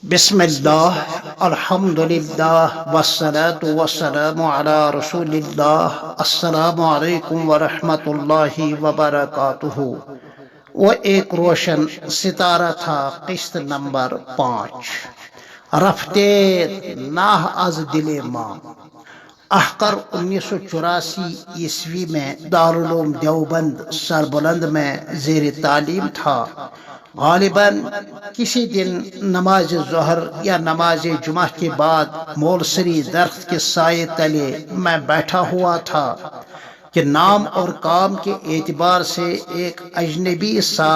بسم اللہ الحمد للہ والصلاة والسلام علی رسول اللہ السلام علیکم ورحمۃ اللہ وبرکاتہ۔ وہ ایک روشن ستارہ تھا، قسط نمبر 5، رفتے ناہ از دل ماں۔ احقر 1984 عیسوی میں دارالعلوم دیوبند سربلند میں زیر تعلیم تھا۔ غالباً کسی دن نماز ظہر یا نماز جمعہ کے بعد مولسری درخت کے سائے تلے میں بیٹھا ہوا تھا کہ نام اور کام کے اعتبار سے ایک اجنبی سا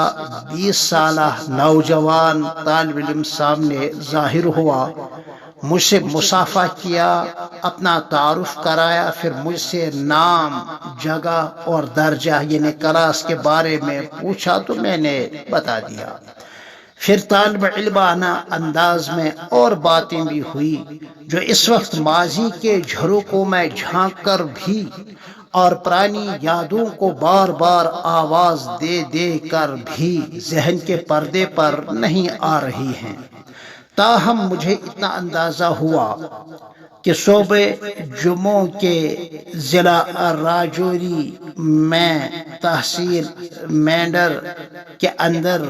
20 سالہ نوجوان طالب علم سامنے ظاہر ہوا۔ مجھ سے مصافحہ کیا، اپنا تعارف کرایا، پھر مجھ سے نام، جگہ اور درجہ یعنی کلاس کے بارے میں پوچھا تو میں نے بتا دیا۔ پھر طالب علمانہ انداز میں اور باتیں بھی ہوئی جو اس وقت ماضی کے جھروکوں میں جھانک کر بھی اور پرانی یادوں کو بار بار آواز دے دے کر بھی ذہن کے پردے پر نہیں آ رہی ہیں۔ تاہم مجھے اتنا اندازہ ہوا کہ صوبے جموں کے ضلع راجوری میں تحصیل مینڈر کے اندر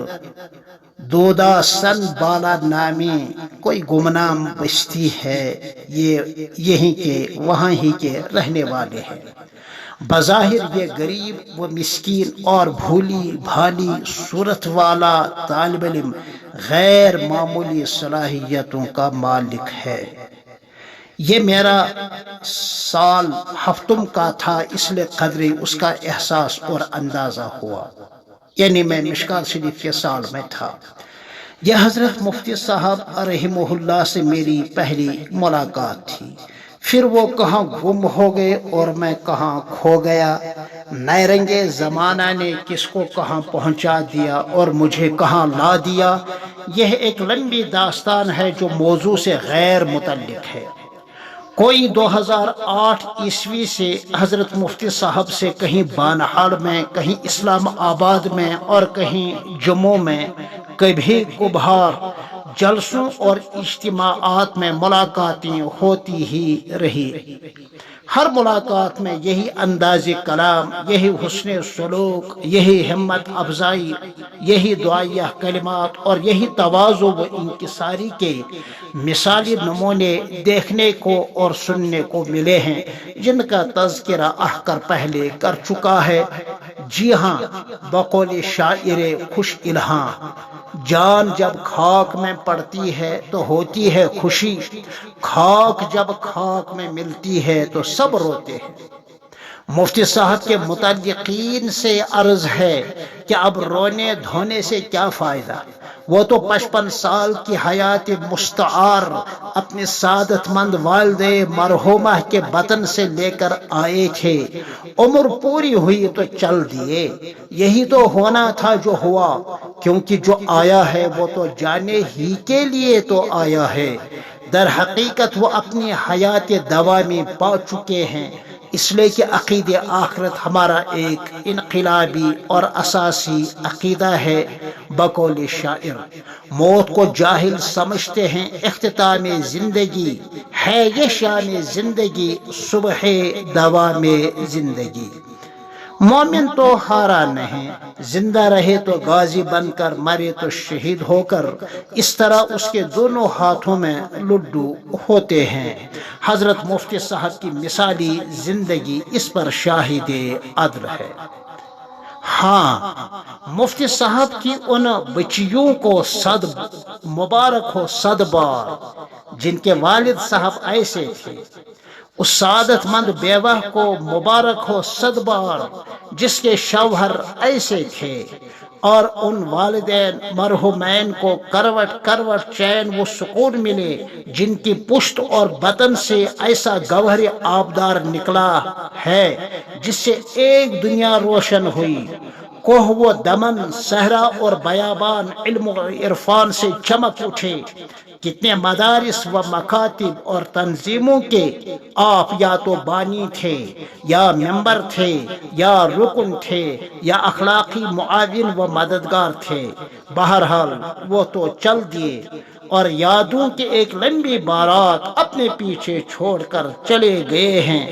دودا سن بالا نامی کوئی گمنام بستی ہے، یہ یہیں کے وہاں ہی کے رہنے والے ہیں۔ بظاہر یہ غریب و مسکین اور بھولی بھالی صورت والا طالب علم غیر معمولی صلاحیتوں کا مالک ہے۔ یہ میرا سال ہفتم کا تھا، اس لیے قدرے اس کا احساس اور اندازہ ہوا، یعنی میں مشکات شریف کے سال میں تھا۔ یہ حضرت مفتی صاحب رحمہ اللہ سے میری پہلی ملاقات تھی۔ پھر وہ کہاں گم ہو گئے اور میں کہاں کھو گیا۔ نئے رنگے زمانہ نے کس کو کہاں پہنچا دیا اور مجھے کہاں لا دیا، یہ ایک لمبی داستان ہے جو موضوع سے غیر متعلق ہے۔ کوئی 2008 عیسوی سے حضرت مفتی صاحب سے کہیں بانہاڑ میں، کہیں اسلام آباد میں اور کہیں جموں میں کبھی کبھار جلسوں اور اجتماعات میں ملاقاتیں ہوتی ہی رہی۔ ہر ملاقات میں یہی انداز کلام، یہی حسن سلوک، یہی ہمت افزائی، یہی دعائیہ کلمات اور یہی تواضع و انکساری کے مثالی نمونے دیکھنے کو اور سننے کو ملے ہیں، جن کا تذکرہ احقر پہلے کر چکا ہے۔ جی ہاں، بقول شاعر خوش الہاں، جان جب خاک میں پڑتی ہے تو ہوتی ہے خوشی، خاک جب خاک میں ملتی ہے تو سب روتے ہیں۔ مفتی صاحب کے متعلقین سے عرض ہے کہ اب رونے دھونے سے کیا فائدہ، وہ تو 55 سال کی حیات مستعار اپنے سعادت مند والد مرحومہ کے بطن سے لے کر آئے تھے، عمر پوری ہوئی تو چل دیے۔ یہی تو ہونا تھا جو ہوا، کیونکہ جو آیا ہے وہ تو جانے ہی کے لیے تو آیا ہے۔ در حقیقت وہ اپنی حیات دوامی پا چکے ہیں، اس لیے کہ عقید آخرت ہمارا ایک انقلابی اور اساسی عقیدہ ہے۔ بقول شاعر، موت کو جاہل سمجھتے ہیں اختتام زندگی، ہے یہ شان زندگی صبح دوام زندگی۔ مومن تو ہارا نہیں، زندہ رہے تو غازی بن کر، مرے تو شہید ہو کر، اس طرح اس کے دونوں ہاتھوں میں لڈو ہوتے ہیں۔ حضرت مفتی صاحب کی مثالی زندگی اس پر شاہد عدل ہے۔ ہاں، مفتی صاحب کی ان بچیوں کو صد مبارک ہو، صد بار، جن کے والد صاحب ایسے تھے۔ اس سعادت مند بیوہ کو مبارک ہو صد بار جس کے شوہر ایسے تھے، اور ان والدین مرحومین کو کروٹ کروٹ چین و سکون ملے جن کی پشت اور بطن سے ایسا گوہر آبدار نکلا ہے جس سے ایک دنیا روشن ہوئی۔ کوہ و دمن، صحرا اور بیابان علم و عرفان سے چمک اٹھے۔ کتنے مدارس و مکاتب اور تنظیموں کے آپ یا تو بانی تھے یا ممبر تھے یا رکن تھے یا اخلاقی معاون و مددگار تھے، بہرحال وہ تو چل دیے اور یادوں کے ایک لمبی بارات اپنے پیچھے چھوڑ کر چلے گئے ہیں۔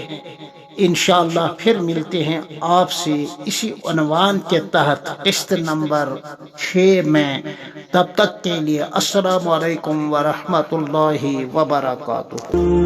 انشاءاللہ پھر ملتے ہیں آپ سے اسی عنوان کے تحت قسط نمبر 6 میں۔ تب تک کے لیے السلام علیکم ورحمۃ اللہ وبرکاتہ۔